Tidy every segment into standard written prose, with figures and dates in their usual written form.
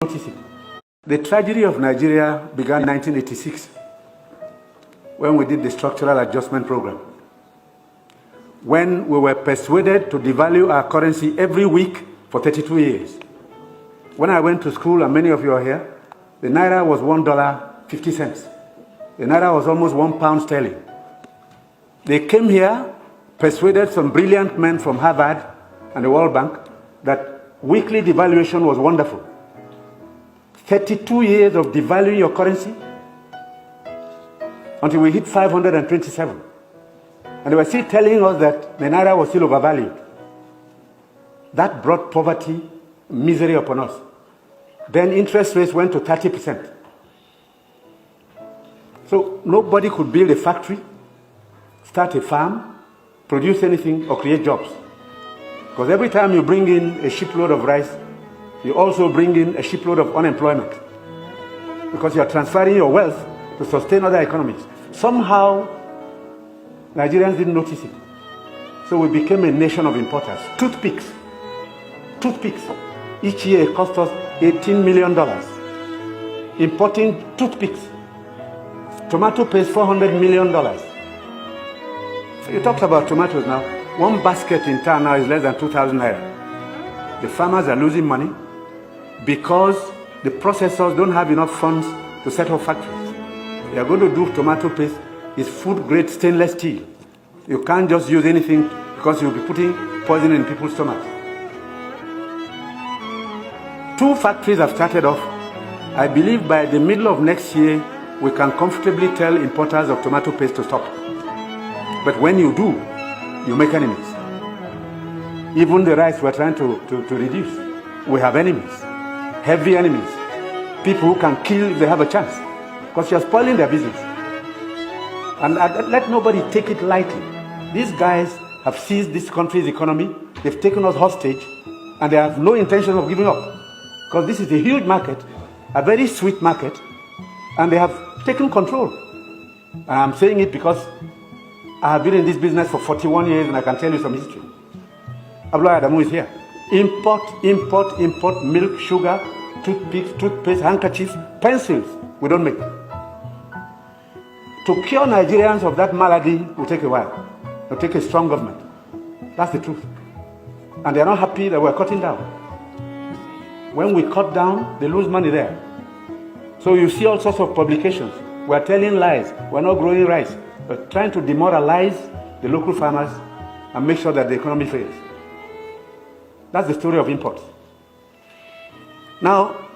notice it. The tragedy of Nigeria began in 1986 when we did the structural adjustment program. When we were persuaded to devalue our currency every week for 32 years. When I went to school, and many of you are here, the naira was $1.50. The naira was almost £1 sterling. They came here, persuaded some brilliant men from Harvard and the World Bank that weekly devaluation was wonderful. 32 years of devaluing your currency until we hit 527. And they were still telling us that the naira was still overvalued. That brought poverty, misery upon us. Then interest rates went to 30%. So nobody could build a factory, start a farm, produce anything, or create jobs. Because every time you bring in a shipload of rice, you also bring in a shipload of unemployment. Because you are transferring your wealth to sustain other economies. Somehow, Nigerians didn't notice it. So we became a nation of importers. Toothpicks. Each year it cost us $18 million. Importing toothpicks. Tomato paste, $400 million. So you talked about tomatoes now. One basket in town now is less than 2,000 naira. The farmers are losing money because the processors don't have enough funds to set up factories. They are going to do tomato paste. It's food-grade stainless steel. You can't just use anything because you'll be putting poison in people's stomachs. 2 factories have started off. I believe by the middle of next year, we can comfortably tell importers of tomato paste to stop. But when you do, you make enemies. Even the rice we're trying to reduce, we have enemies, heavy enemies, people who can kill if they have a chance, because you're spoiling their business. And let nobody take it lightly. These guys have seized this country's economy, they've taken us hostage, and they have no intention of giving up. Because this is a huge market, a very sweet market, and they have taken control. And I'm saying it because I have been in this business for 41 years and I can tell you some history. Abdullahi Adamu is here. Import milk, sugar, toothpicks, toothpaste, handkerchiefs, pencils. We don't make. To cure Nigerians of that malady will take a while. It will take a strong government. That's the truth. And they are not happy that we're cutting down. When we cut down, they lose money there. So you see all sorts of publications. We're telling lies. We're not growing rice. We're trying to demoralize the local farmers and make sure that the economy fails. That's the story of imports. Now,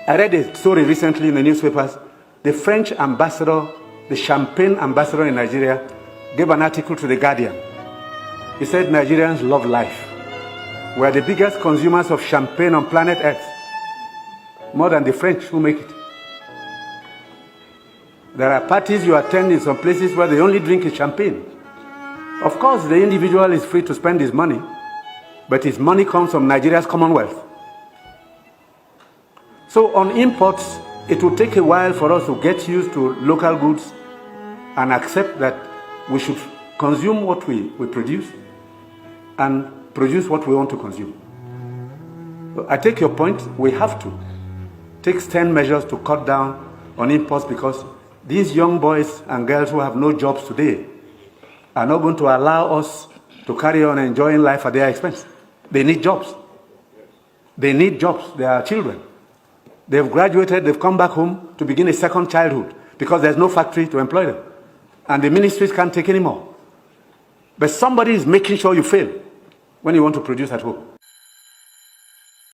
I read a story recently in the newspapers. The French ambassador, the champagne ambassador in Nigeria, gave an article to The Guardian. He said Nigerians love life. We are the biggest consumers of champagne on planet Earth. More than the French who make it. There are parties you attend in some places where they only drink champagne. Of course, the individual is free to spend his money, but his money comes from Nigeria's commonwealth. So on imports, it will take a while for us to get used to local goods and accept that we should consume what we produce and produce what we want to consume. So I take your point. We have to take stern measures to cut down on imports because these young boys and girls who have no jobs today are not going to allow us to carry on enjoying life at their expense. They need jobs. They need jobs. They are children. They've graduated, they've come back home to begin a second childhood because there's no factory to employ them. And the ministries can't take any more. But somebody is making sure you fail when you want to produce at home.